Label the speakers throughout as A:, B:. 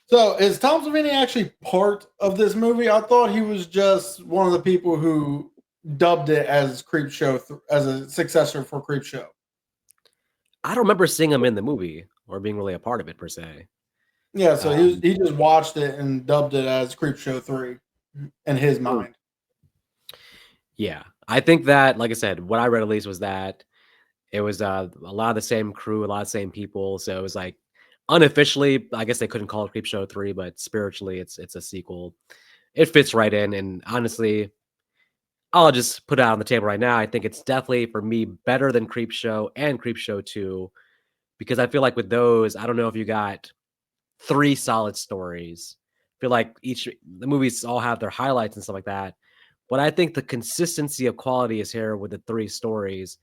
A: So is Tom Savini actually part of this movie? I thought he was just one of the people who dubbed it as Creep Show as a successor for Creep Show.
B: I don't remember seeing him in the movie or being really a part of it per se.
A: Yeah, so
B: Um,
A: he just watched it and dubbed it as Creep Show 3 in his
B: mm,
A: mind.
B: yeah, I think that, like I said, what I read at least was that it was a lot of the same crew, a lot of the same people. So it was like unofficially, I guess they couldn't call it Creep Show 3, but spiritually, it's a sequel. It fits right in, and honestly, I'll just put it out on the table right now. I think it's definitely for me better than Creep Show and Creep Show 2 because I feel like with those, I don't know if you got three solid stories. I feel like each the movies all have their highlights and stuff like that. But I think the consistency of quality is here with the three stories.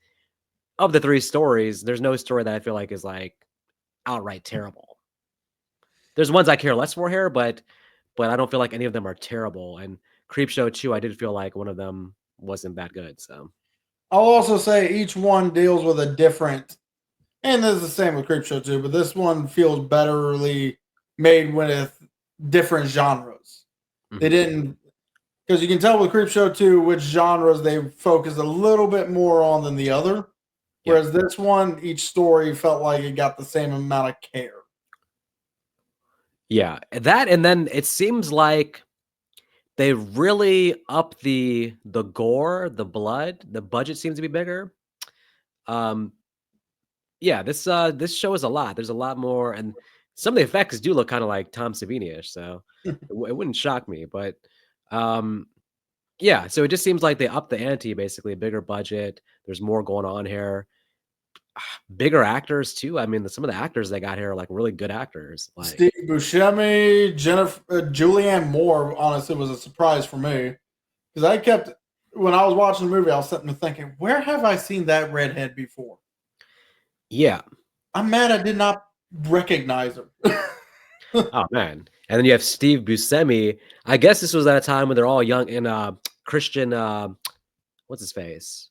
B: Of the three stories, there's no story that I feel like is like outright terrible. There's ones I care less for here, but I don't feel like any of them are terrible. And Creepshow 2, I did feel like one of them wasn't that good. So
A: I'll also say each one deals with a different, and this is the same with Creep Show 2, but this one feels betterly made with different genres. They
B: mhm.
A: didn't, because you can tell with Creep Show 2 which genres they focused a little bit more on than the other.
B: Yep.
A: Whereas this one, each story felt like it got the same amount of care.
B: Yeah. That and then it seems like they really up the gore, the blood, the budget seems to be bigger. Um yeah, this show is a lot. There's a lot more and some of the effects do look kind of like Tom Savini-ish, so it wouldn't shock me, but um yeah, so it just seems like they upped the ante basically, a bigger budget. There's more going on here. Bigger actors too. I mean, some of the actors they got here are like really good actors. Like,
A: Steve Buscemi, Jennifer, Julianne Moore, honestly, was a surprise for me because I kept when I was watching the movie, I was sitting there thinking, where have I seen that redhead before?
B: yeah.
A: I'm mad I did not recognize her.
B: Oh man. And then you have Steve Buscemi. I guess this was at a time when they're all young and Christian what's his face?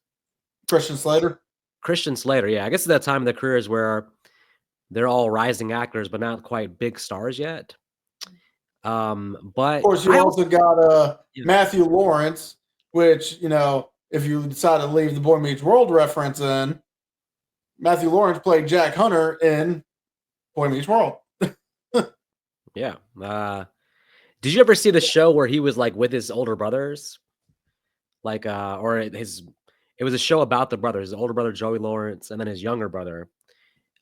A: Christian Slater.
B: Christian Slater. Yeah, I guess it's that time in their careers where they're all rising actors, but not quite big stars yet.
A: Of
B: But
A: course, you
B: I also
A: also got
B: yeah.
A: Matthew Lawrence, which, if you decide to leave the Boy Meets World reference in, Matthew Lawrence played Jack Hunter in Boy Meets World.
B: Yeah. Did you ever see the show where he was like with his older brothers? Like or his it was a show about the brothers, his older brother Joey Lawrence and then his younger brother.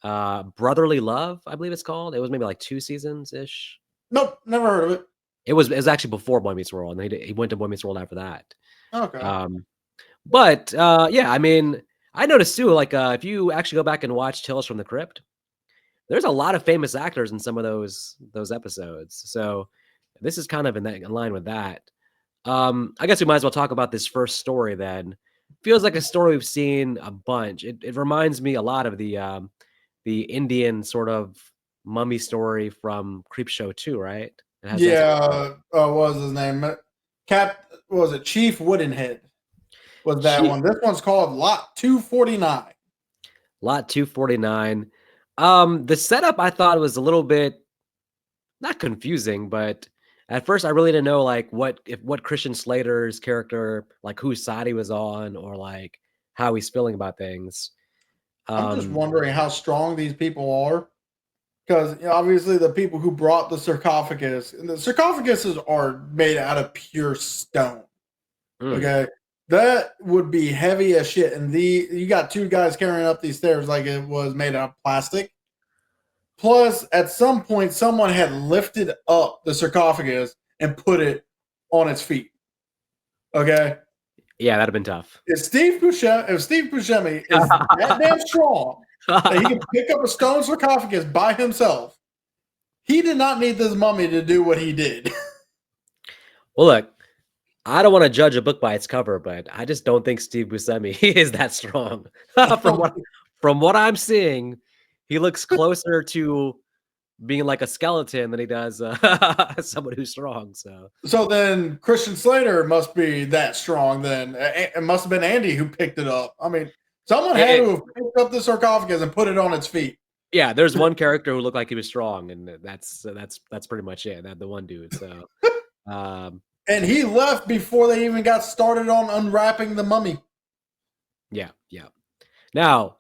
B: Brotherly Love, I believe it's called. It was maybe like 2 seasons ish.
A: Nope, never heard of it.
B: It was actually before Boy Meets World, and he went to Boy Meets World after that.
A: Okay.
B: Um, but yeah, I mean, I noticed too, like if you actually go back and watch Tales from the Crypt, there's a lot of famous actors in some of those episodes. So this is kind of in line with that. I guess we might as well talk about this first story then. Feels like a story we've seen a bunch. It reminds me a lot of the Indian sort of mummy story from Creepshow 2, right? It has that sort of
A: Yeah, what was his name? What was it? Chief Woodenhead was that
B: Chief
A: one. This one's called Lot 249.
B: Lot 249. The setup I thought was a little bit not confusing, but at first I really didn't know like what Christian Slater's character, like whose side he was on or like how he's feeling about things.
A: I'm just
B: Um
A: wondering how strong these people are. Because obviously the people who brought the sarcophagus, and the sarcophaguses are made out of pure stone.
B: mm,
A: Okay. That would be heavy as shit. And you got two guys carrying up these stairs like it was made out of plastic. Plus, at some point, someone had lifted up the sarcophagus and put it on its feet. Okay.
B: yeah, that'd have been tough.
A: If Steve Buscemi is that damn strong that he can pick up a stone sarcophagus by himself, he did not need this mummy to do what he did.
B: Well, look, I don't want to judge a book by its cover, but I just don't think Steve Buscemi is that strong. From what I'm seeing, he looks closer to being like a skeleton than he does someone who's strong. So
A: So then Christian Slater must be that strong. Then it must have been Andy who picked it up. I mean, someone had
B: it,
A: to have picked up the sarcophagus and put it on its feet.
B: Yeah, there's one character who looked like he was strong, and that's pretty much it. That the one dude. So,
A: and he left before they even got started on unwrapping the mummy.
B: yeah. Now,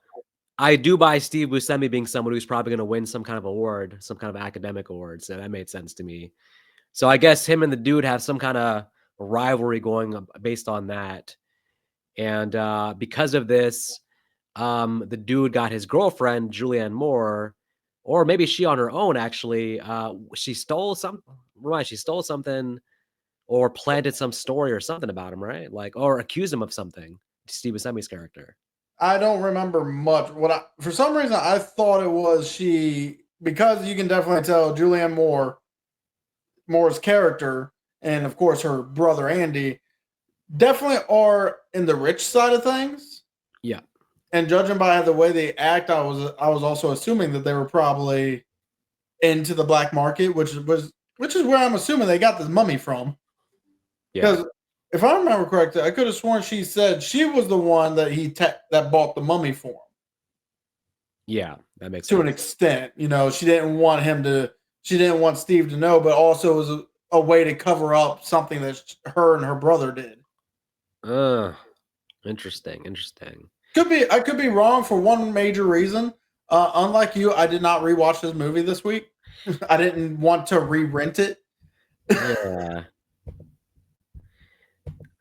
B: I do buy Steve Buscemi being someone who's probably going to win some kind of award, some kind of academic award. So that made sense to me. So I guess him and the dude have some kind of rivalry going based on that. And because of this, the dude got his girlfriend, Julianne Moore, or maybe she on her own, actually. She stole something or planted some story or something about him, right? Like, or accused him of something. Steve Buscemi's character.
A: I don't remember much. For some reason I thought it was she, because you can definitely tell Julianne Moore's character, and of course her brother Andy, definitely are in the rich side of things.
B: Yeah.
A: And judging by the way they act, I was also assuming that they were probably into the black market, which is where I'm assuming they got this mummy from.
B: Yeah.
A: Because if I remember correctly, I could have sworn she said she was the one that that bought the mummy for him.
B: Yeah, that makes
A: to
B: sense.
A: an extent. You know, she didn't want Steve to know, but also it was a way to cover up something that her and her brother did.
B: Interesting.
A: I could be wrong for one major reason. Unlike you, I did not rewatch this movie this week. I didn't want to re-rent it.
B: Yeah.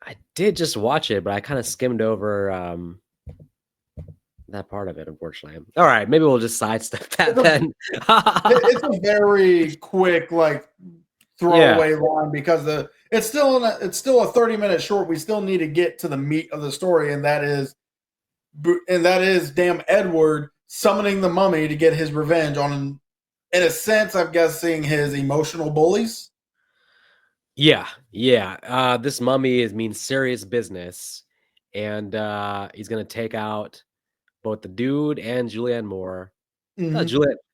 B: I did just watch it, but I kind of skimmed over that part of it, unfortunately. All right, maybe we'll just sidestep that then.
A: It's a very quick, like, throwaway line because it's still a 30-minute short. We still need to get to the meat of the story, and that is damn Edward summoning the mummy to get his revenge on, in a sense, I'm guessing, his emotional bullies.
B: Yeah. This mummy means serious business, and he's gonna take out both the dude and Julianne Moore.
A: Mm-hmm.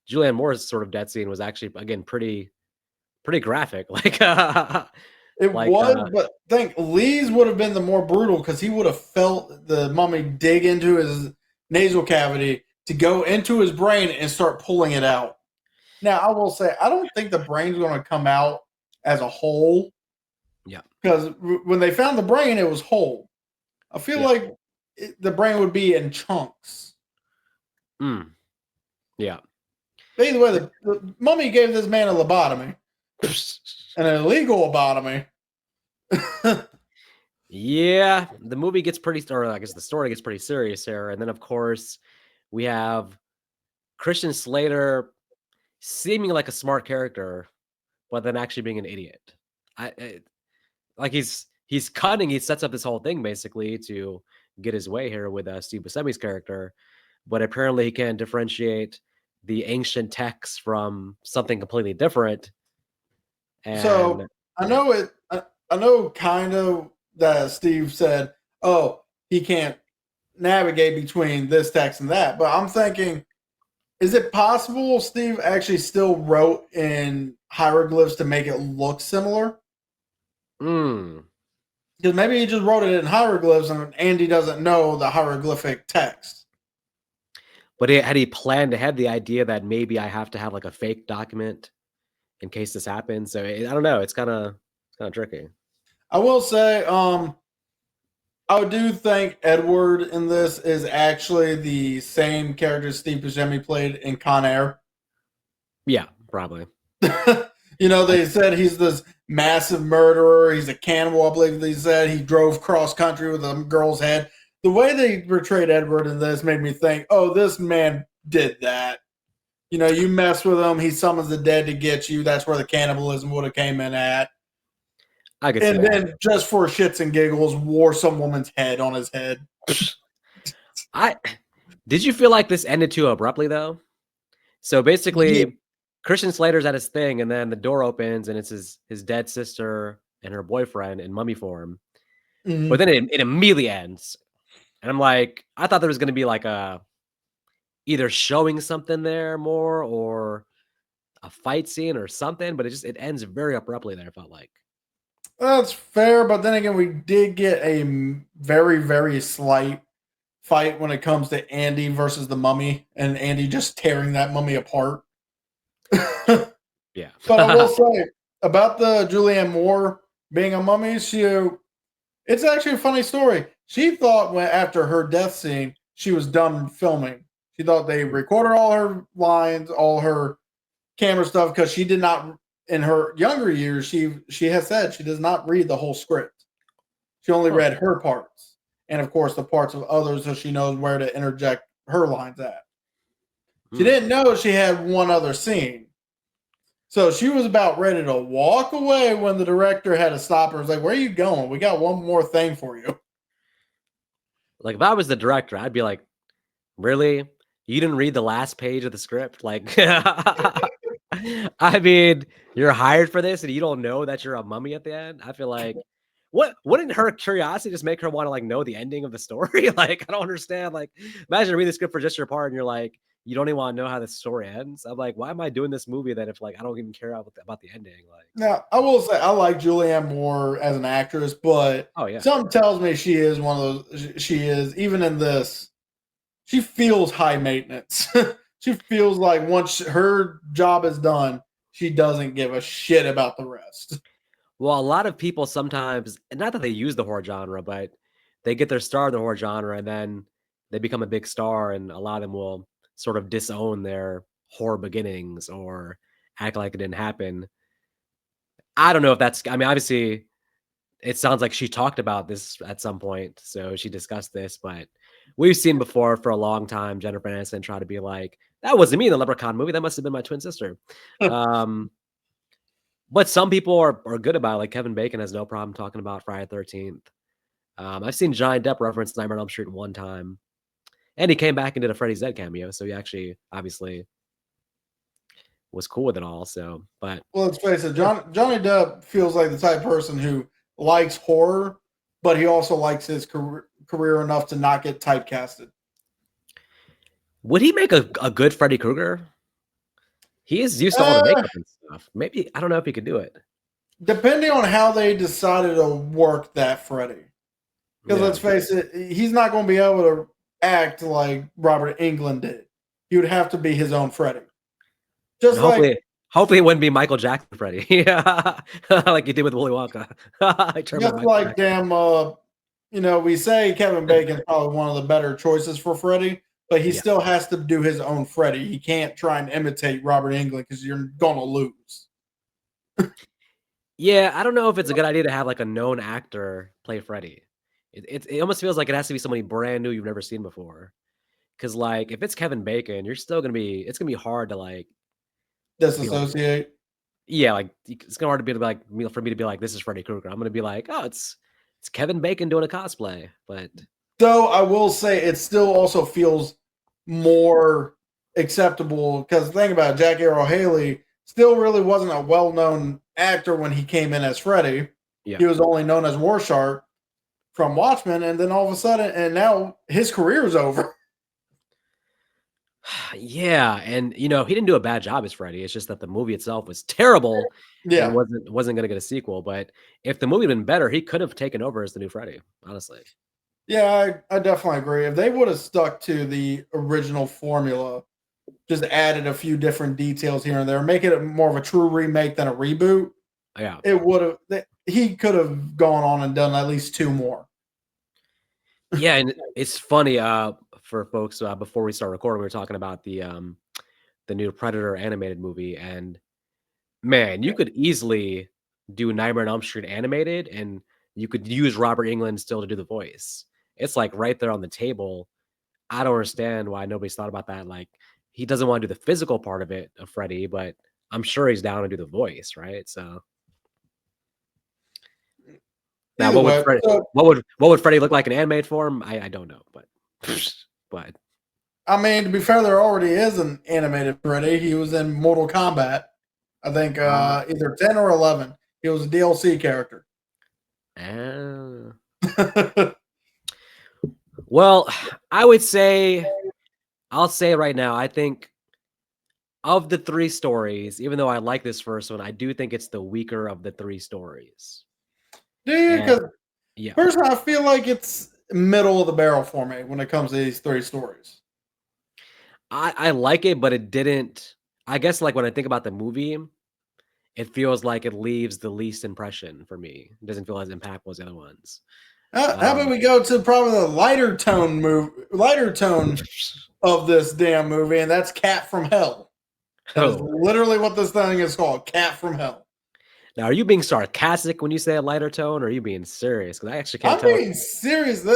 B: Julianne Moore's sort of death scene was actually, again, pretty graphic. Like,
A: It was, but I think Lee's would have been the more brutal because he would have felt the mummy dig into his nasal cavity to go into his brain and start pulling it out. Now, I will say, I don't think the brain's going to come out as a whole.
B: Yeah.
A: Because when they found the brain, it was whole. I feel like the brain would be in chunks.
B: Yeah.
A: But either way, the mummy gave this man a lobotomy. An illegal lobotomy.
B: Yeah, the movie gets or I guess the story gets pretty serious here. And then, of course, we have Christian Slater seeming like a smart character, but then actually being an idiot. Like he's cunning. He sets up this whole thing basically to get his way here with Steve Buscemi's character, but apparently he can't differentiate the ancient texts from something completely different. And
A: so I know kind of that Steve said, oh, he can't navigate between this text and that. But I'm thinking, is it possible Steve actually still wrote in hieroglyphs to make it look similar? Because maybe he just wrote it in hieroglyphs and Andy doesn't know the hieroglyphic text.
B: But had he planned ahead the idea that maybe I have to have like a fake document in case this happens? So I don't know. It's kind of tricky.
A: I will say, I do think Edward in this is actually the same character Steve Buscemi played in Con Air.
B: Yeah, probably.
A: You know, they said he's this massive murderer. He's a cannibal, I believe they said. He drove cross country with a girl's head. The way they portrayed Edward in this made me think, oh, this man did that. You know, you mess with him, he summons the dead to get you. That's where the cannibalism would have came in at.
B: I could see that.
A: Then just for shits and giggles, wore some woman's head on his head.
B: Did you feel like this ended too abruptly though? So basically, Christian Slater's at his thing, and then the door opens, and it's his dead sister and her boyfriend in mummy form. Mm-hmm. But then it immediately ends, and I'm like, I thought there was going to be like either showing something there more or a fight scene or something, but it ends very abruptly there. It felt like.
A: That's fair, but then again, we did get a very, very slight fight when it comes to Andy versus the mummy and Andy just tearing that mummy apart.
B: Yeah.
A: But I will say about the Julianne Moore being a mummy, it's actually a funny story. She thought when after her death scene, she was done filming. She thought they recorded all her lines, all her camera stuff, because she did not in her younger years, she has said she does not read the whole script. She only read her parts. And of course the parts of others so she knows where to interject her lines at. She didn't know she had one other scene. So she was about ready to walk away when the director had to stop her. It was like, where are you going? We got one more thing for you.
B: Like, if I was the director, I'd be like, really? You didn't read the last page of the script? Like, I mean, you're hired for this and you don't know that you're a mummy at the end? I feel like, wouldn't her curiosity just make her want to like know the ending of the story? Like, I don't understand. Like, imagine reading the script for just your part and you're like, you don't even want to know how the story ends. I'm like, why am I doing this movie then if like I don't even care about the ending? Like,
A: Now, I will say I like Julianne Moore as an actress, but
B: oh yeah,
A: something tells me she is one of those. She is, even in this, she feels high maintenance. She feels like once her job is done, she doesn't give a shit about the rest.
B: well, a lot of people sometimes, and not that they use the horror genre, but they get their start in the horror genre and then they become a big star, and a lot of them will sort of disown their horror beginnings or act like it didn't happen. I don't know if that's, I mean, obviously, it sounds like she talked about this at some point, so she discussed this, but we've seen before for a long time Jennifer Aniston try to be like, that wasn't me in the Leprechaun movie, that must have been my twin sister. But some people are good about it. Like Kevin Bacon has no problem talking about Friday the 13th. I've seen Johnny Depp reference Nightmare on Elm Street one time, and he came back and did a Freddy Zed cameo, so he actually obviously was cool with it all. So, but
A: Well, let's face it, Johnny Depp feels like the type of person who likes horror, but he also likes his career enough to not get typecasted.
B: would he make a good Freddy Krueger? He is used to all the
A: Uh,
B: makeup and stuff. Maybe I don't know if he could do it.
A: Depending on how they decided to work that Freddy. Because
B: Yeah.
A: let's face it, he's not going to be able to act like Robert Englund did. He would have to be his own Freddy. Just like
B: Hopefully it wouldn't be Michael Jackson Freddy. Yeah. Like he did with Willy Wonka.
A: damn we say Kevin Bacon's probably one of the better choices for Freddy, but he
B: Yeah.
A: still has to do his own Freddy. He can't try and imitate Robert Englund because you're gonna lose.
B: Yeah, I don't know if it's a good idea to have like a known actor play Freddy. It almost feels like it has to be somebody brand new you've never seen before. Because like if it's Kevin Bacon, it's gonna be hard to like be like,
A: Disassociate.
B: yeah, like it's gonna hard to be like for me to be like, this is Freddy Krueger. I'm gonna be like, oh, it's Kevin Bacon doing a cosplay. But
A: Though I will say it still also feels more acceptable because think about it, Jack Earl Haley still really wasn't a well-known actor when he came in as Freddy.
B: yeah.
A: He was only known as Rorschach from Watchmen, and then all of a sudden, and now his career is over.
B: Yeah, and he didn't do a bad job as Freddy. It's just that the movie itself was terrible and
A: Yeah,
B: wasn't gonna get a sequel. But if the movie had been better, he could have taken over as the new Freddy, honestly.
A: yeah, I definitely agree. If they would have stuck to the original formula, just added a few different details here and there, make it more of a true remake than a reboot,
B: Yeah.
A: it would have. He could have gone on and done at least two more.
B: Yeah, and it's funny, for folks, before we start recording, we were talking about the new Predator animated movie, and man, you could easily do Nightmare on Elm Street animated, and you could use Robert Englund still to do the voice. It's like right there on the table. I don't understand why nobody's thought about that. Like, he doesn't want to do the physical part of it of Freddy, but I'm sure he's down to do the voice, right? So now,
A: Either way, so,
B: what would Freddy look like in animated form? I don't know, but but
A: I mean, to be fair, there already is an animated Freddy. He was in Mortal Kombat. I think either 10 or 11. He was a DLC character.
B: uh, well, I would say I'll say right now, I think of the three stories, even though I like this first one, I do think it's the weaker of the three stories.
A: Do you?
B: And
A: Because
B: yeah,
A: personally, I feel like it's middle of the barrel for me when it comes to these 3 stories.
B: I like it, but it didn't. I guess like when I think about the movie, it feels like it leaves the least impression for me. It doesn't feel as impactful as the other ones.
A: How about we go to probably the lighter tone of this damn movie, and that's Cat from Hell. That is literally what this thing is called, Cat from Hell.
B: Now, are you being sarcastic when you say a lighter tone, or are you being serious? Because I actually can't tell.
A: I'm being serious.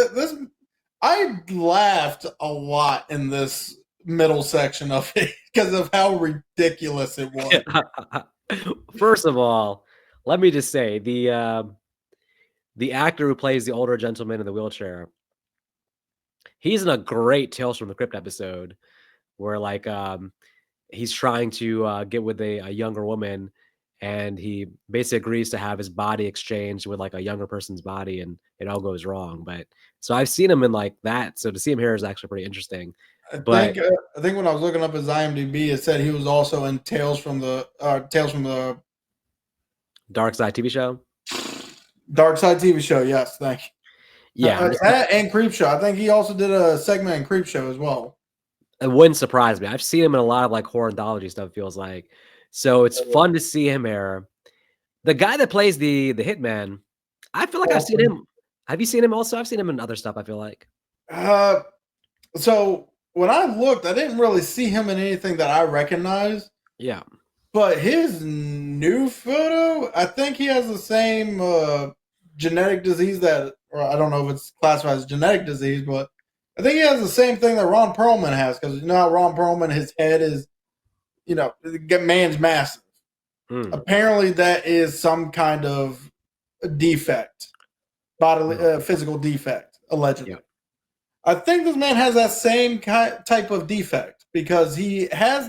A: I laughed a lot in this middle section of it because of how ridiculous it was.
B: First of all, let me just say the actor who plays the older gentleman in the wheelchair, he's in a great Tales from the Crypt episode where like he's trying to get with a younger woman, and he basically agrees to have his body exchanged with like a younger person's body, and it all goes wrong. But so I've seen him in like that. So to see him here is actually pretty interesting.
A: I think when I was looking up his IMDb, it said he was also in Tales from the
B: Darkside TV show.
A: Darkside TV show. Yes, thank you.
B: Yeah,
A: that and Creepshow. I think he also did a segment in Creepshow as well.
B: It wouldn't surprise me. I've seen him in a lot of like horror anthology stuff. It feels like, so it's fun to see him here. The guy that plays the hitman, I feel like I've seen him. Have you seen him also? I've seen him in other stuff. I feel like.
A: So when I looked, I didn't really see him in anything that I recognized.
B: Yeah.
A: But his new photo, I think he has the same genetic disease that, or I don't know if it's classified as genetic disease, but I think he has the same thing that Ron Perlman has, because you know how Ron Perlman, his head is, man's massive. Apparently that is some kind of defect, bodily, physical defect, allegedly. Yeah. I think this man has that same type of defect because he has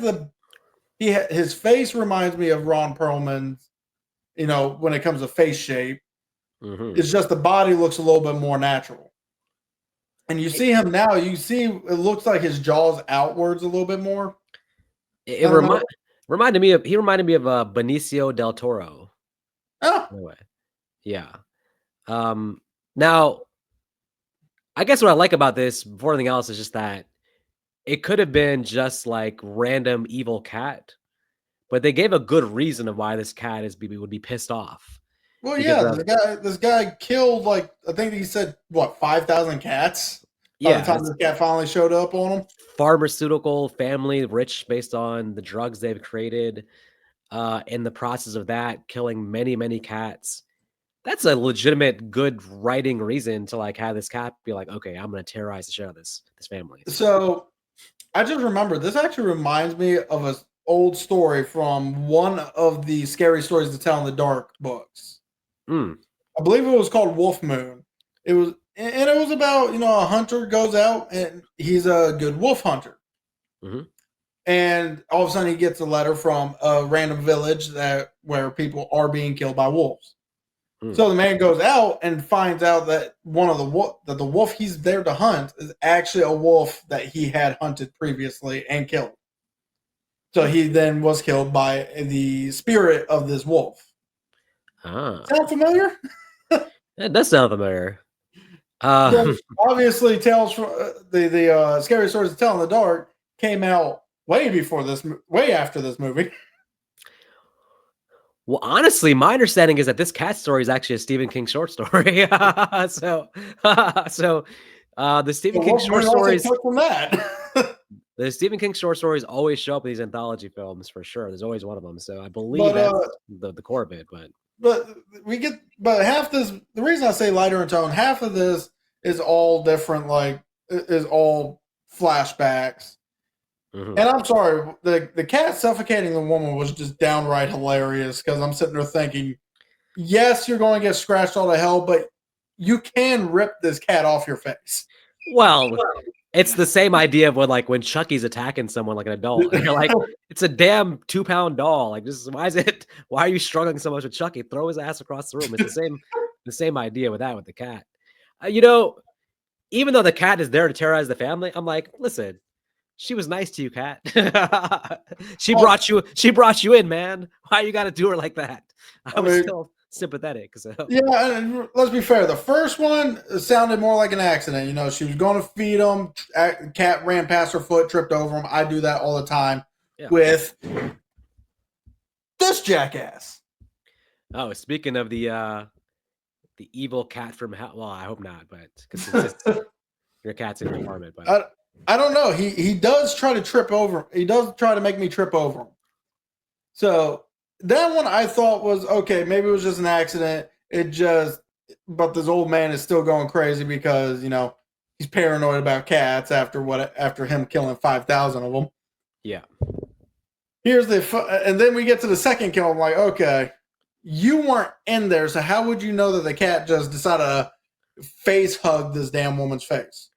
A: his face reminds me of Ron Perlman's, when it comes to face shape. Mm-hmm. It's just the body looks a little bit more natural. And you see him now, it looks like his jaw's outwards a little bit more.
B: He reminded me of Benicio del Toro.
A: Oh.
B: Anyway. Yeah. Now, I guess what I like about this, before anything else, is just that it could have been just like random evil cat, but they gave a good reason of why this cat would be pissed off.
A: Well, yeah, this guy killed, like, I think he said, 5,000 cats? By the time this cat finally showed up on him?
B: Pharmaceutical family, rich based on the drugs they've created. In the process of that, killing many, many cats. That's a legitimate, good writing reason to, like, have this cat be like, okay, I'm going to terrorize the shit out of this family.
A: So, I just remember, this actually reminds me of an old story from one of the Scary Stories to Tell in the Dark books. I believe it was called Wolf Moon. It was about, a hunter goes out and he's a good wolf hunter. Mm-hmm. And all of a sudden he gets a letter from a random village where people are being killed by wolves. So the man goes out and finds out that the wolf he's there to hunt is actually a wolf that he had hunted previously and killed. So he then was killed by the spirit of this wolf. Sound familiar?
B: It does sound familiar.
A: Obviously, Tales from the Scary Stories to Tell in the Dark came out way after this movie.
B: Well, honestly, my understanding is that this cat story is actually a Stephen King short story. so the Stephen King short stories
A: from that.
B: The Stephen King short stories always show up in these anthology films for sure. There's always one of them. So I believe that's the core of it.
A: But half this, the reason I say lighter in tone, half of this is all different, is all flashbacks. Mm-hmm. And I'm sorry, the cat suffocating the woman was just downright hilarious because I'm sitting there thinking, yes, you're going to get scratched all to hell, but you can rip this cat off your face.
B: Well, it's the same idea of when Chucky's attacking someone like an adult. And you're like, it's a damn 2-pound doll. Like, why are you struggling so much with Chucky? Throw his ass across the room. It's the same idea with the cat. Even though the cat is there to terrorize the family, I'm like, listen, she was nice to you, cat. She brought you in, man. Why you got to do her like that? I was sympathetic. So
A: Yeah, and let's be fair. The first one sounded more like an accident. You know, she was going to feed him. Cat ran past her foot, tripped over him. I do that all the time
B: yeah.
A: with this jackass.
B: Oh, speaking of the evil cat from hell. Well, I hope not, but because it's just your cat's in your apartment. But
A: I don't know. He does try to trip over. He does try to make me trip over him. So that one I thought was okay. Maybe it was just an accident. But this old man is still going crazy because he's paranoid about cats after him killing 5,000 of them.
B: yeah,
A: And then we get to the second kill. I'm like, okay, you weren't in there, so how would you know that the cat just decided to face hug this damn woman's face?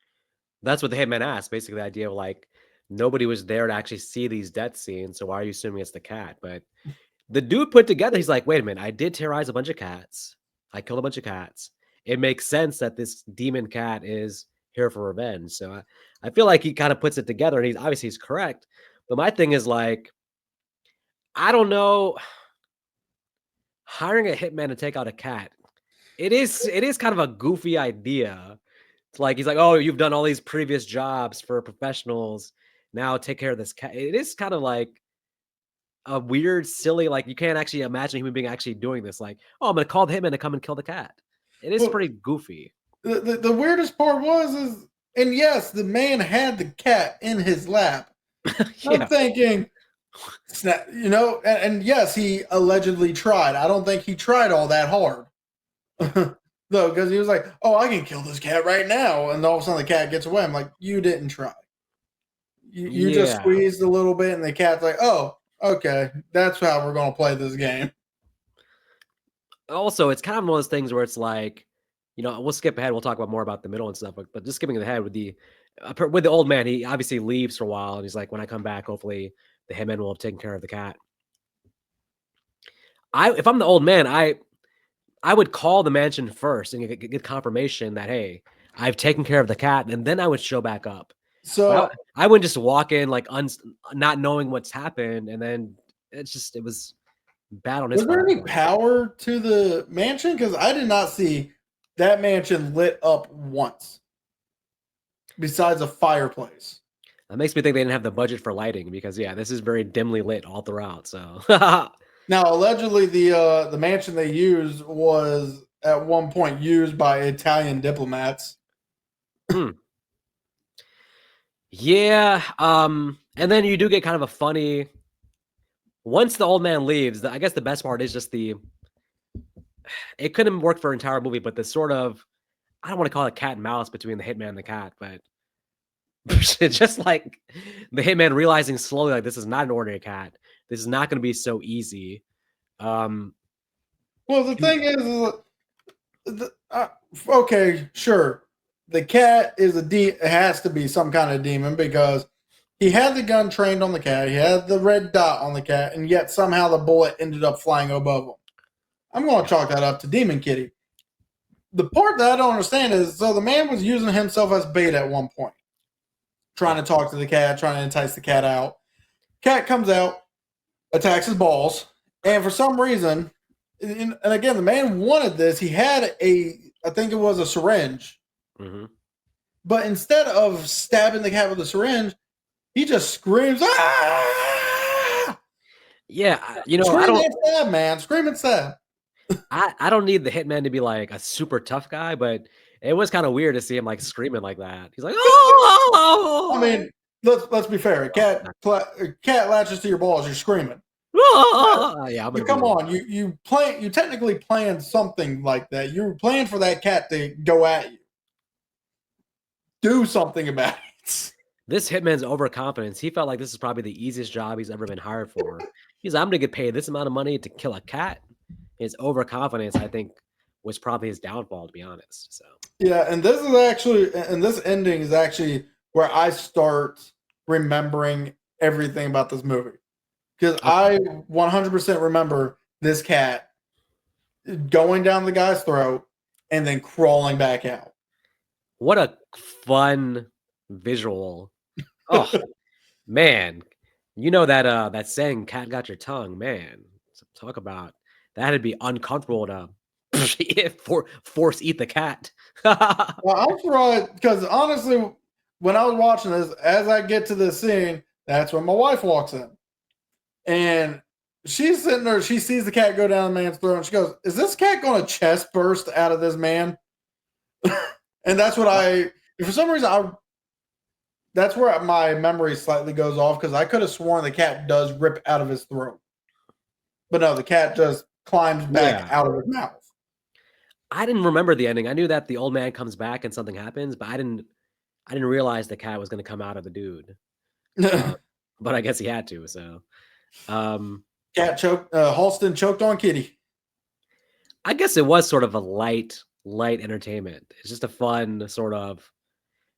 B: that's what the hitman asked. Basically, the idea of like nobody was there to actually see these death scenes, so why are you assuming it's the cat? But the dude put together, he's like, wait a minute, I did terrorize a bunch of cats. I killed a bunch of cats. It makes sense that this demon cat is here for revenge. So I feel like he kind of puts it together, and he's correct. But my thing is like, I don't know, hiring a hitman to take out a cat. It is kind of a goofy idea. It's like he's like, oh, you've done all these previous jobs for professionals. Now take care of this cat. It is kind of like a weird, silly, like you can't actually imagine a human being actually doing this. Like, oh, I'm gonna call the hitman to come and kill the cat. It is
A: Well,
B: pretty goofy.
A: the weirdest part and yes, the man had the cat in his lap.
B: Yeah.
A: I'm thinking, and yes, he allegedly tried. I don't think he tried all that hard. Though, because he was like, oh, I can kill this cat right now. And all of a sudden the cat gets away. I'm like, you didn't try. You just
B: Yeah.
A: squeezed a little bit, and the cat's like, oh, okay, that's how we're going to play this game.
B: Also, it's kind of one of those things where it's like, we'll skip ahead. We'll talk about more about the middle and stuff, but just skipping ahead with the old man, he obviously leaves for a while, and he's like, when I come back, hopefully the hitman will have taken care of the cat. If I'm the old man, I would call the mansion first and get confirmation that, hey, I've taken care of the cat, and then I would show back up.
A: So
B: I wouldn't just walk in like not knowing what's happened, and then it was bad on his
A: was there
B: part.
A: any power to the mansion? Because I did not see that mansion lit up once, besides a fireplace.
B: That makes me think they didn't have the budget for lighting because this is very dimly lit all throughout. So
A: now, allegedly, the mansion they used was at one point used by Italian diplomats.
B: Yeah. And then you do get kind of a funny. Once the old man leaves, I guess the best part is just it couldn't work for an entire movie, but the sort of, I don't want to call it cat and mouse between the hitman and the cat, but it's just like the hitman realizing slowly, like, this is not an ordinary cat. This is not going to be so easy.
A: Well, the thing is okay, sure. The cat has to be some kind of demon because he had the gun trained on the cat. He had the red dot on the cat, and yet somehow the bullet ended up flying above him. I'm going to chalk that up to Demon Kitty. The part that I don't understand is, so the man was using himself as bait at one point, trying to talk to the cat, trying to entice the cat out. Cat comes out, attacks his balls, and for some reason, and again, the man wanted this. He had I think it was a syringe.
B: Mm-hmm.
A: But instead of stabbing the cat with a syringe, he just screams, ah!
B: Yeah,
A: scream and stab, man. Scream and stab.
B: I don't need the hitman to be like a super tough guy, but it was kind of weird to see him like screaming like that. He's like, oh!
A: I mean, let's be fair. A cat latches to your balls, you're screaming.
B: Yeah,
A: but come on, you technically planned something like that. You were planning for that cat to go at you. Do something about it.
B: This hitman's overconfidence. He felt like this is probably the easiest job he's ever been hired for. He's like, I'm gonna get paid this amount of money to kill a cat. His overconfidence, I think, was probably his downfall, to be honest. So
A: yeah, and this ending is actually where I start remembering everything about this movie. Because I 100% remember this cat going down the guy's throat and then crawling back out.
B: What a fun visual. Oh, man. You know that saying, cat got your tongue, man. So talk about that'd be uncomfortable to force eat the cat.
A: Well, I'm surprised because honestly, when I was watching this, as I get to this scene, that's when my wife walks in, and she's sitting there. She sees the cat go down the man's throat, and she goes, "Is this cat going to chest burst out of this man?" And that's what for some reason, that's where my memory slightly goes off because I could have sworn the cat does rip out of his throat, but no, the cat just climbs back out of his mouth.
B: I didn't remember the ending. I knew that the old man comes back and something happens, but I didn't realize the cat was going to come out of the dude. But I guess he had to. So,
A: cat choked. Halston choked on Kitty.
B: I guess it was sort of a light entertainment. It's just a fun sort of,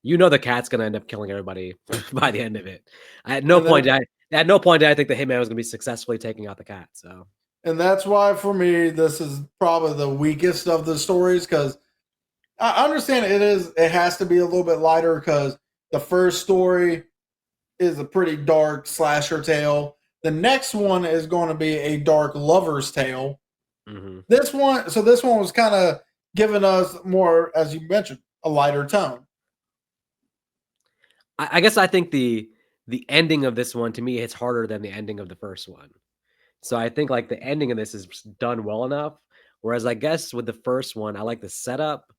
B: the cat's going to end up killing everybody by the end of it. At no point did I think the hitman was going to be successfully taking out the cat. So,
A: and that's why for me this is probably the weakest of the stories because I understand it has to be a little bit lighter because the first story is a pretty dark slasher tale. The next one is going to be a dark lover's tale. Mm-hmm. This one was kind of giving us more, as you mentioned, a lighter tone.
B: I guess I think the ending of this one to me hits harder than the ending of the first one. So I think like the ending of this is done well enough. Whereas I guess with the first one, I like the setup,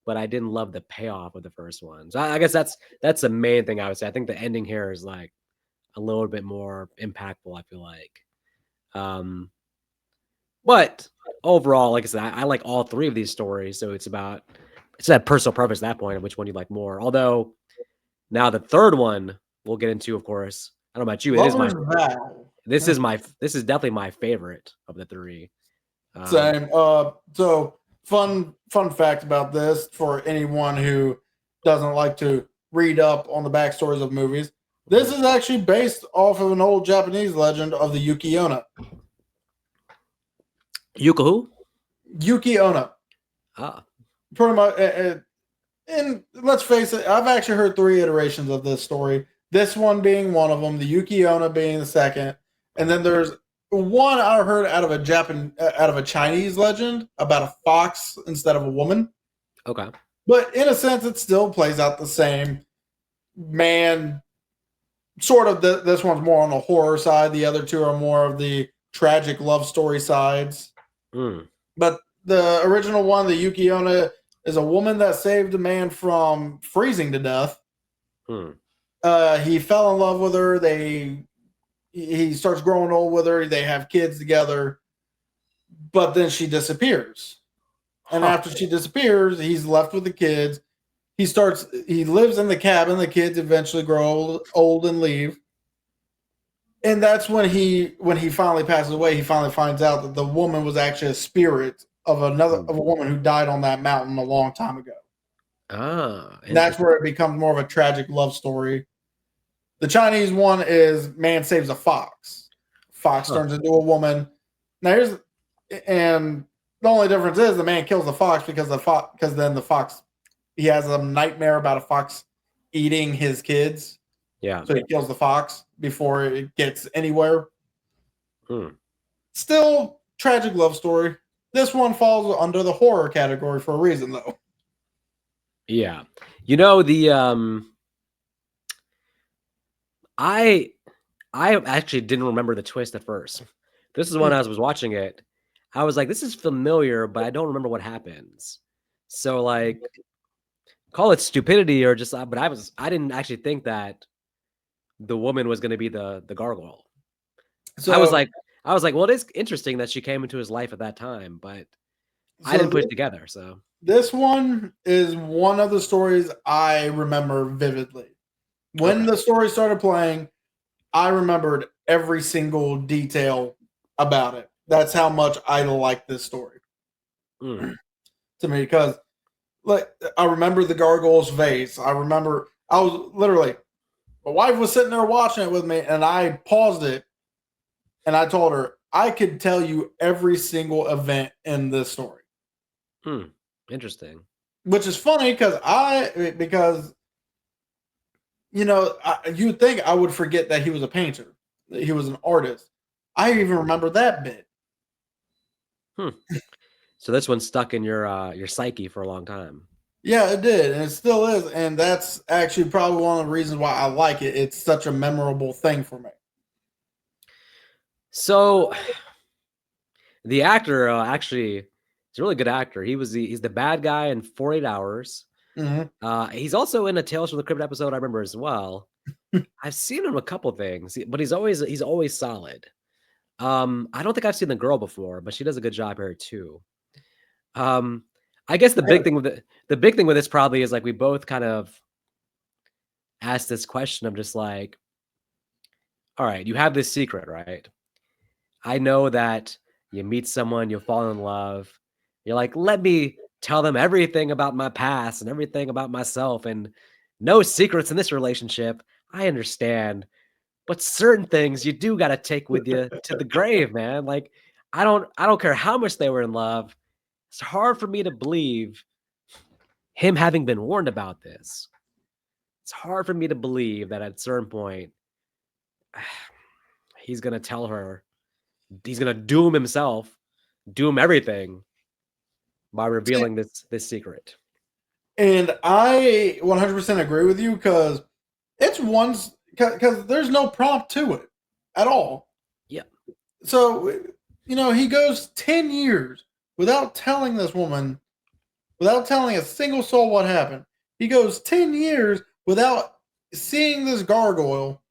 B: but I didn't love the payoff of the first one. So I guess that's the main thing I would say. I think the ending here is like a little bit more impactful, I feel like. But overall, like I said, I like all three of these stories. So it's that personal preference at that point of which one you like more. Although now the third one we'll get into, of course. I don't know about you. This is definitely my favorite of the three.
A: Same. So fun fact about this for anyone who doesn't like to read up on the backstories of movies. This is actually based off of an old Japanese legend of the Yuki Onna.
B: Yuki
A: Onna.
B: Ah.
A: Pretty much. And let's face it, I've actually heard 3 iterations of this story. This one being one of them, the Yuki Onna being the second, and then there's one I heard out of a Chinese legend about a fox instead of a woman.
B: Okay.
A: But in a sense, it still plays out the same. Man, sort of. This one's more on the horror side. The other 2 are more of the tragic love story sides. But the original one, the Yuki Onna, is a woman that saved a man from freezing to death. He fell in love with her. He starts growing old with her. They have kids together. But then she disappears. And after she disappears, he's left with the kids. He lives in the cabin. The kids eventually grow old and leave. And that's when he finally passes away, he finally finds out that the woman was actually a spirit of a woman who died on that mountain a long time ago. And that's where it becomes more of a tragic love story. The Chinese one is man saves a fox. Fox turns into a woman. Now and the only difference is the man kills the fox because then the fox, he has a nightmare about a fox eating his kids.
B: Yeah.
A: So he kills the fox before it gets anywhere. Still tragic love story. This one falls under the horror category for a reason, though.
B: Yeah. I actually didn't remember the twist at first. This is when I was watching it. I was like, this is familiar, but I don't remember what happens. So like, call it stupidity or just, but I didn't actually think that the woman was going to be the gargoyle. So I was like, well, it is interesting that she came into his life at that time, but I didn't put it together. So
A: this one is one of the stories I remember vividly. When the story started playing, I remembered every single detail about it. That's how much I like this story. To me, because like I remember the gargoyle's face. I remember I was literally, my wife was sitting there watching it with me, and I paused it, and I told her I could tell you every single event in this story.
B: Interesting.
A: Which is funny because you'd think I would forget that he was a painter, that he was an artist. I even remember that bit.
B: Hmm. So this one stuck in your psyche for a long time.
A: Yeah, it did, and it still is, and that's actually probably one of the reasons why I like it. It's such a memorable thing for me.
B: So the actor actually he's a really good actor. He's the bad guy in 48 Hours.
A: Hmm.
B: He's also in a Tales from the Crypt episode I remember as well. I've seen him a couple things, but he's always solid. I don't think I've seen the girl before, but she does a good job here too. Um, I guess the big thing with this probably is like we both kind of asked this question of just like, all right, you have this secret, right? I know that you meet someone, you'll fall in love. You're like, let me tell them everything about my past and everything about myself and no secrets in this relationship. I understand. But certain things you do got to take with you to the grave, man. Like I don't care how much they were in love. It's hard for me to believe him having been warned about this. It's hard for me to believe that at a certain point he's going to tell her, he's going to doom himself, doom everything by revealing this secret.
A: And I 100% agree with you because it's once because there's no prompt to it at all.
B: Yeah.
A: So he goes 10 years without telling this woman, without telling a single soul what happened. He goes 10 years without seeing this gargoyle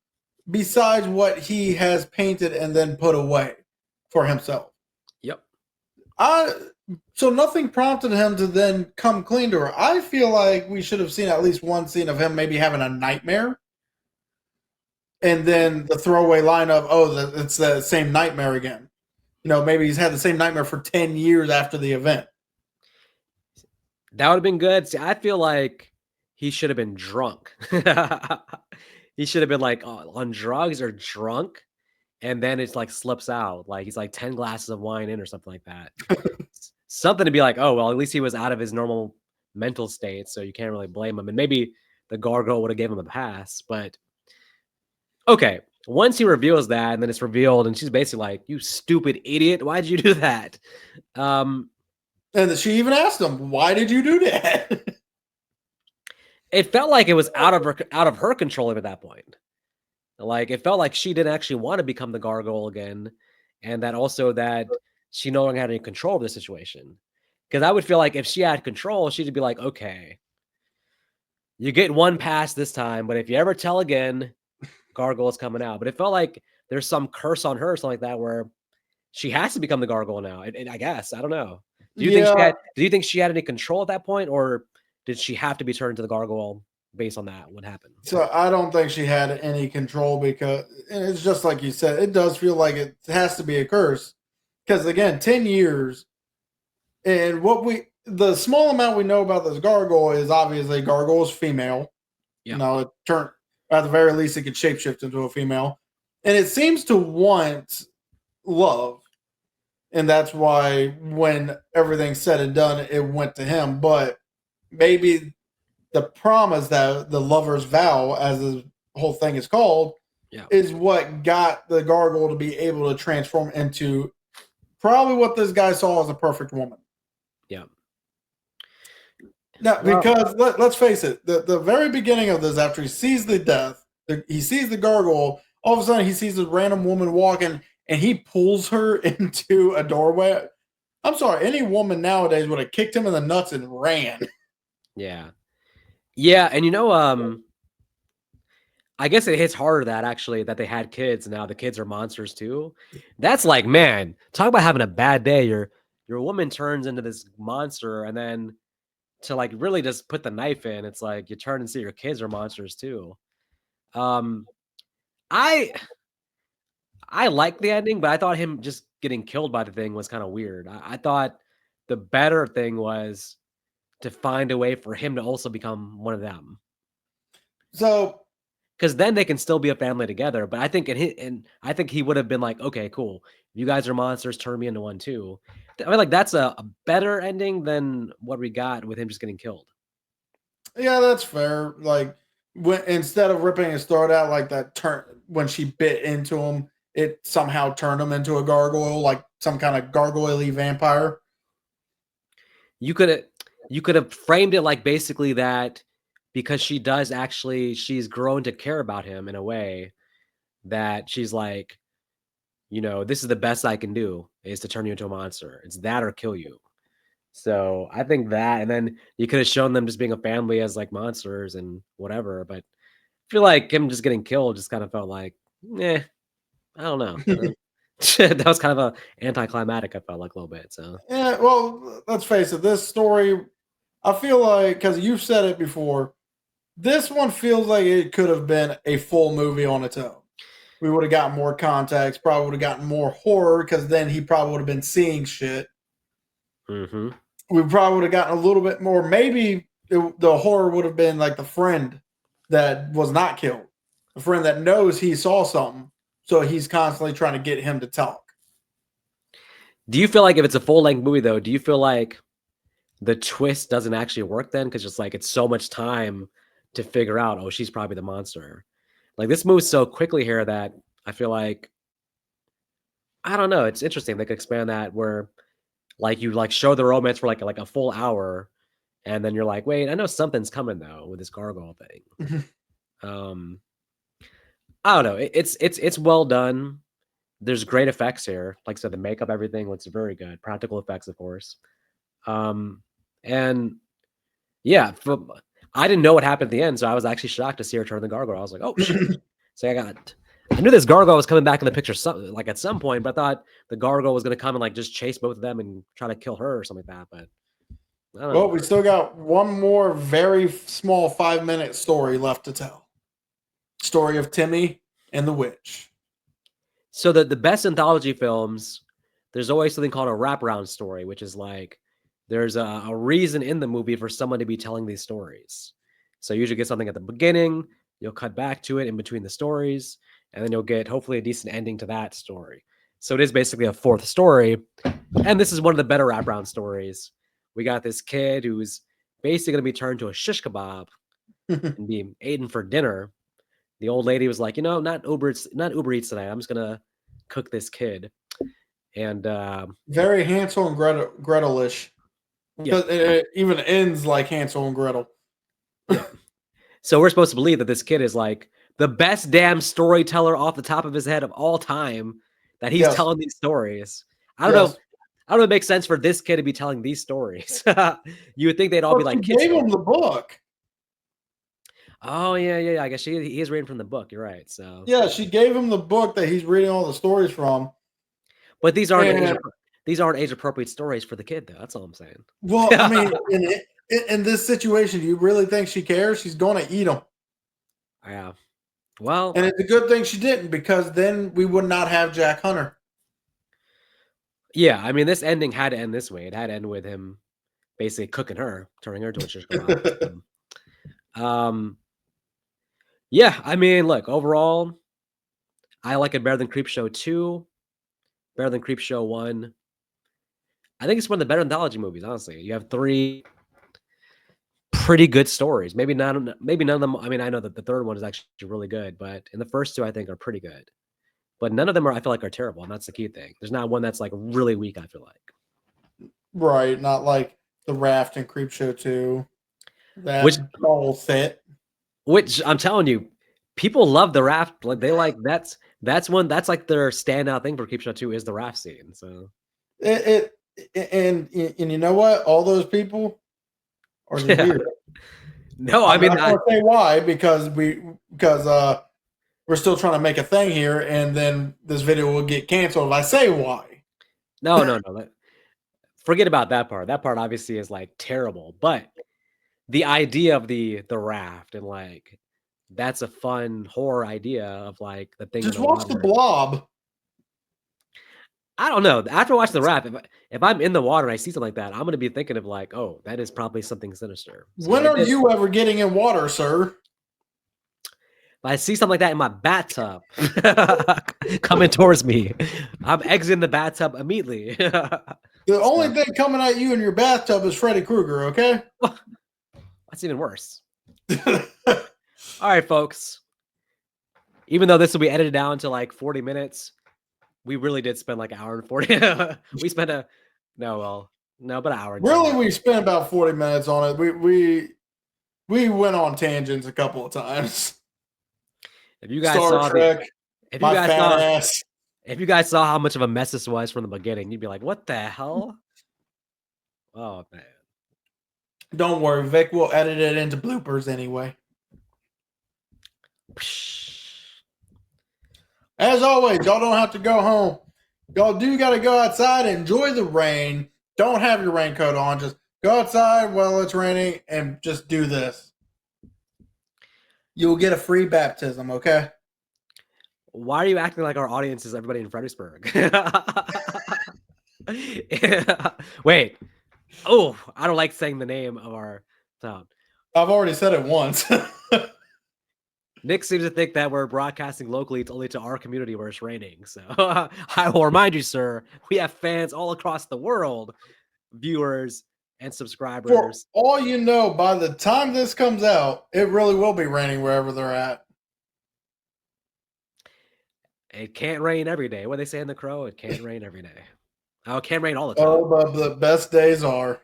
A: besides what he has painted and then put away for himself.
B: Yep.
A: So nothing prompted him to then come clean to her. I feel like we should have seen at least one scene of him maybe having a nightmare, and then the throwaway line of, "Oh, it's the same nightmare again." Maybe he's had the same nightmare for 10 years after the event.
B: That would have been good. See, I feel like he should have been drunk. He should have been like on drugs or drunk, and then it's like slips out. Like he's like 10 glasses of wine in or something like that. Something to be like, oh, well, at least he was out of his normal mental state, so you can't really blame him. And maybe the gargoyle would have gave him a pass. But okay, once he reveals that, and then it's revealed, and she's basically like, "You stupid idiot! Why'd you do that?" Um,
A: And she even asked him, "Why did you do that?"
B: it felt like it was out of her control at that point. Like it felt like she didn't actually want to become the gargoyle again, and that also that she no longer had any control of the situation. Because I would feel like if she had control, she'd be like, "Okay, you get one pass this time, but if you ever tell again, gargoyle's coming out." But it felt like there's some curse on her, or something like that, where she has to become the gargoyle now. And I guess I don't know.
A: Yeah.
B: Do you think she had any control at that point, or did she have to be turned into the gargoyle based on that? What happened?
A: So I don't think she had any control because and it's just like you said. It does feel like it has to be a curse because again, 10 years and the small amount we know about this gargoyle is obviously gargoyle is female.
B: Yeah.
A: It turned at the very least it could shapeshift into a female, and it seems to want love, and that's why when everything's said and done, it went to him. But maybe the promise that the lover's vow, as the whole thing is called,
B: Yeah.
A: is what got the gargoyle to be able to transform into probably what this guy saw as a perfect woman.
B: Yeah.
A: Now, because let's face it, the very beginning of this, after he sees the death, he sees the gargoyle, all of a sudden he sees this random woman walking and he pulls her into a doorway. I'm sorry, any woman nowadays would have kicked him in the nuts and ran.
B: Yeah. Yeah. And I guess it hits harder that actually that they had kids and now the kids are monsters too. That's like, man, talk about having a bad day. Your woman turns into this monster, and then to like really just put the knife in, it's like you turn and see your kids are monsters too. Um, I I like the ending, but I thought him just getting killed by the thing was kind of weird. I thought the better thing was to find a way for him to also become one of them.
A: So,
B: Because then they can still be a family together. But I think I think he would have been like, okay, cool. You guys are monsters. Turn me into one too. I mean, like that's a better ending than what we got with him just getting killed.
A: yeah, that's fair. Like, instead of ripping his throat out like that turn when she bit into him, it somehow turned him into a gargoyle, like some kind of gargoyle-y vampire.
B: You could have framed it like basically that because she's grown to care about him in a way that she's like, this is the best I can do is to turn you into a monster. It's that or kill you. So I think that, and then you could have shown them just being a family as like monsters and whatever. But I feel like him just getting killed just kind of felt like, I don't know. That was kind of a anticlimactic. I felt like a little bit. So
A: Yeah, well, let's face it. This story, I feel like, because you've said it before, this one feels like it could have been a full movie on its own. We would have gotten more context, probably would have gotten more horror, because then he probably would have been seeing shit.
B: mm-hmm.
A: We probably would have gotten a little bit more. Maybe the horror would have been like the friend that was not killed, the friend that knows he saw something, so he's constantly trying to get him to talk.
B: Do you feel like if it's a full-length movie, though, do you feel like the twist doesn't actually work then? Because just like it's so much time to figure out, oh, she's probably the monster. Like this moves so quickly here that I feel like, I don't know. It's interesting. They could expand that where like you like show the romance for like a full hour, and then you're like, wait, I know something's coming though with this gargoyle thing. I don't know. It's well done. There's great effects here. Like I said, the makeup, everything looks very good. Practical effects, of course. And yeah, I didn't know what happened at the end, so I was actually shocked to see her turn the gargoyle. I was like, oh shit. So I knew this gargoyle was coming back in the picture like at some point, but I thought the gargoyle was gonna come and like just chase both of them and try to kill her or something like that. But I don't know.
A: We still got one more very small 5-minute story left to tell. Story of Timmy and the witch.
B: So the best anthology films, there's always something called a wraparound story, which is like there's a reason in the movie for someone to be telling these stories. So you usually get something at the beginning, you'll cut back to it in between the stories, and then you'll get hopefully a decent ending to that story. So it is basically a fourth story. And this is one of the better wraparound stories. We got this kid who's basically going to be turned to a shish kebab and be eaten for dinner. The old lady was like, not Uber Eats tonight. I'm just going to cook this kid. And
A: very Hansel and Gretel-ish. Because it even ends like Hansel and Gretel.
B: Yeah. So we're supposed to believe that this kid is like the best damn storyteller off the top of his head of all time, that he's telling these stories. I don't know. I don't know if it makes sense for this kid to be telling these stories. You would think they'd all be like
A: kids. Gave him the book.
B: Oh, yeah. I guess he is reading from the book. You're right. So
A: yeah, she gave him the book that he's reading all the stories from.
B: But these aren't age appropriate stories for the kid, though. That's all I'm saying.
A: Well, I mean, in this situation, do you really think she cares? She's going to eat them.
B: Yeah. Well,
A: and it's a good thing she didn't, because then we would not have Jack Hunter.
B: Yeah, I mean, this ending had to end this way. It had to end with him basically cooking her, turning her into a shish kebab. Yeah, I mean, look, overall, I like it better than Creepshow 2, better than Creepshow 1. I think it's one of the better anthology movies, honestly. You have 3 pretty good stories. Maybe none of them. I mean, I know that the third one is actually really good, but in the first 2, I think are pretty good. But none of them I feel like are terrible, and that's the key thing. There's not one that's like really weak, I feel like.
A: Right, not like The Raft and Creepshow 2. That all set.
B: Which I'm telling you, people love The Raft. Like they like that's like their standout thing for Creepshow 2 is the raft scene. So
A: and you know what? All those people are the weird.
B: No, I mean,
A: I'm not gonna say why, because we're still trying to make a thing here, and then this video will get canceled if I say why.
B: No. Forget about that part. That part obviously is like terrible, but the idea of the raft and like that's a fun horror idea of like the thing.
A: Just watch The Blob.
B: I don't know. After watching The Raft, if I'm in the water and I see something like that, I'm going to be thinking of like, oh, that is probably something sinister.
A: So when are you ever getting in water, sir?
B: If I see something like that in my bathtub coming towards me, I'm exiting the bathtub immediately.
A: The only thing coming at you in your bathtub is Freddy Krueger, okay?
B: That's even worse. All right, folks. Even though this will be edited down to like 40 minutes, We really did spend like an hour and 40. We spent no, but an hour and 10
A: Really,
B: minutes.
A: we spent about 40 minutes on it. We went on tangents a couple of times.
B: If you guys
A: Star
B: saw
A: Trek,
B: if you
A: my
B: guys
A: fat
B: saw
A: ass.
B: if you guys saw how much of a mess this was from the beginning, you'd be like, "What the hell?" Oh man.
A: Don't worry, Vic will edit it into bloopers anyway. As always, y'all don't have to go home. Y'all do got to go outside, enjoy the rain. Don't have your raincoat on. Just go outside while it's raining and just do this. You'll get a free baptism, okay?
B: Why are you acting like our audience is everybody in Fredericksburg? Wait. Oh, I don't like saying the name of our town.
A: I've already said it once.
B: Nick seems to think that we're broadcasting locally. It's only to our community where it's raining. So I will remind you, sir, we have fans all across the world, viewers and
A: For
B: subscribers.
A: all you know, by the time this comes out, it really will be raining wherever they're at.
B: It can't rain every day. What they say in The Crow, it can't rain every day. Oh, it can't rain all the time.
A: Oh, but the best days are.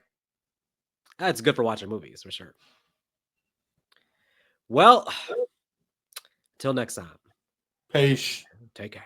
B: That's good for watching movies, for sure. Well, till next time.
A: Peace.
B: Take care.